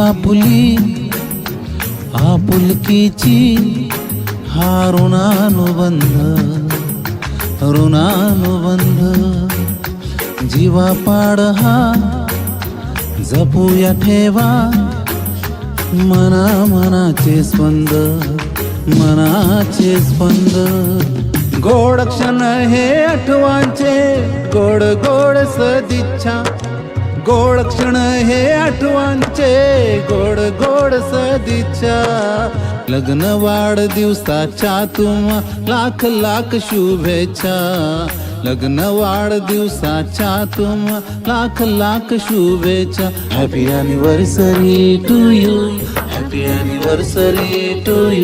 आपुली आपुलकीची हा ऋणानुबंध जीवा पाड हा जपूया ठेवा मनाचे स्पंद गोड क्षण हे आठवांचे गोड गोड सदिच्छा गोड क्षण हे आठवांचे गोड गोड सदिच्छा लग्न वाढदिवसाच्या तुम्हा लाख लाख शुभेच्छा लग्न वाढदिवसाच्या तुम्हा लाख लाख शुभेच्छा happy anniversary to you happy anniversary to you